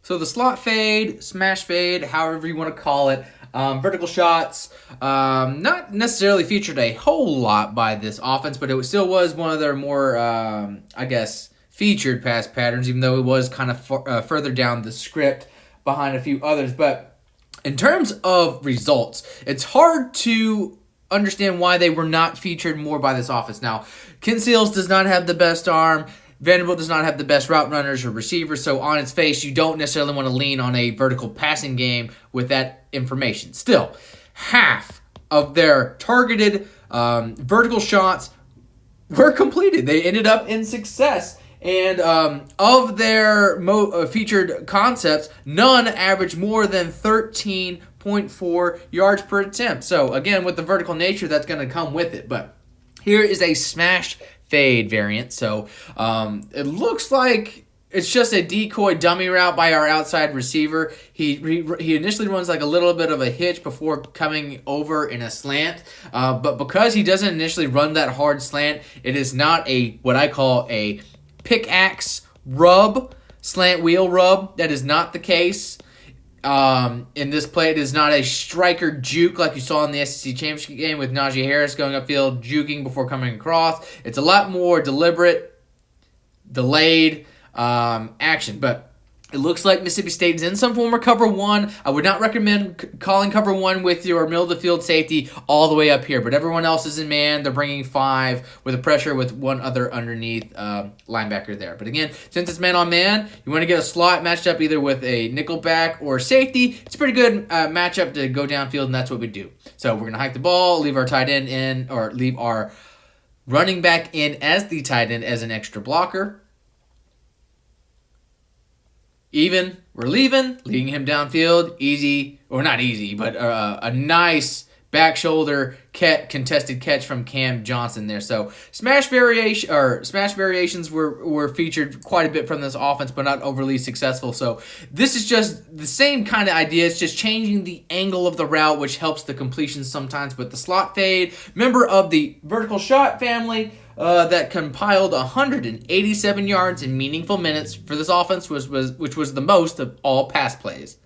So the slot fade, smash fade, however you want to call it, vertical shots, not necessarily featured a whole lot by this offense, but it still was one of their more, featured pass patterns, even though it was kind of further down the script behind a few others. But in terms of results, it's hard to understand why they were not featured more by this offense. Now, Ken Seals does not have the best arm. Vanderbilt does not have the best route runners or receivers, so on its face, you don't necessarily want to lean on a vertical passing game with that information. Still, half of their targeted vertical shots were completed. They ended up in success. And of their featured concepts, none averaged more than 13.4 yards per attempt. So, again, with the vertical nature, that's going to come with it. But here is a smash fade variant. So it looks like it's just a decoy dummy route by our outside receiver. He initially runs like a little bit of a hitch before coming over in a slant. But because he doesn't initially run that hard slant, it is not what I call a pickaxe rub, slant wheel rub. That is not the case. In this play, it is not a striker juke like you saw in the SEC Championship game with Najee Harris going upfield, juking before coming across. It's a lot more deliberate, delayed action. But it looks like Mississippi State is in some form of cover one. I would not recommend calling cover one with your middle of the field safety all the way up here. But everyone else is in man. They're bringing 5 with a pressure with one other underneath linebacker there. But again, since it's man on man, you want to get a slot matched up either with a nickelback or safety. It's a pretty good matchup to go downfield, and that's what we do. So we're going to hike the ball, leave our tight end in, or leave our running back in as the tight end as an extra blocker. Even, we're leading him downfield, easy, or not easy, but a nice back shoulder contested catch from Cam Johnson there. So smash variations were featured quite a bit from this offense, but not overly successful. So this is just the same kind of idea. It's just changing the angle of the route, which helps the completion sometimes. But the slot fade, member of the vertical shot family, that compiled 187 yards in meaningful minutes for this offense, which was the most of all pass plays.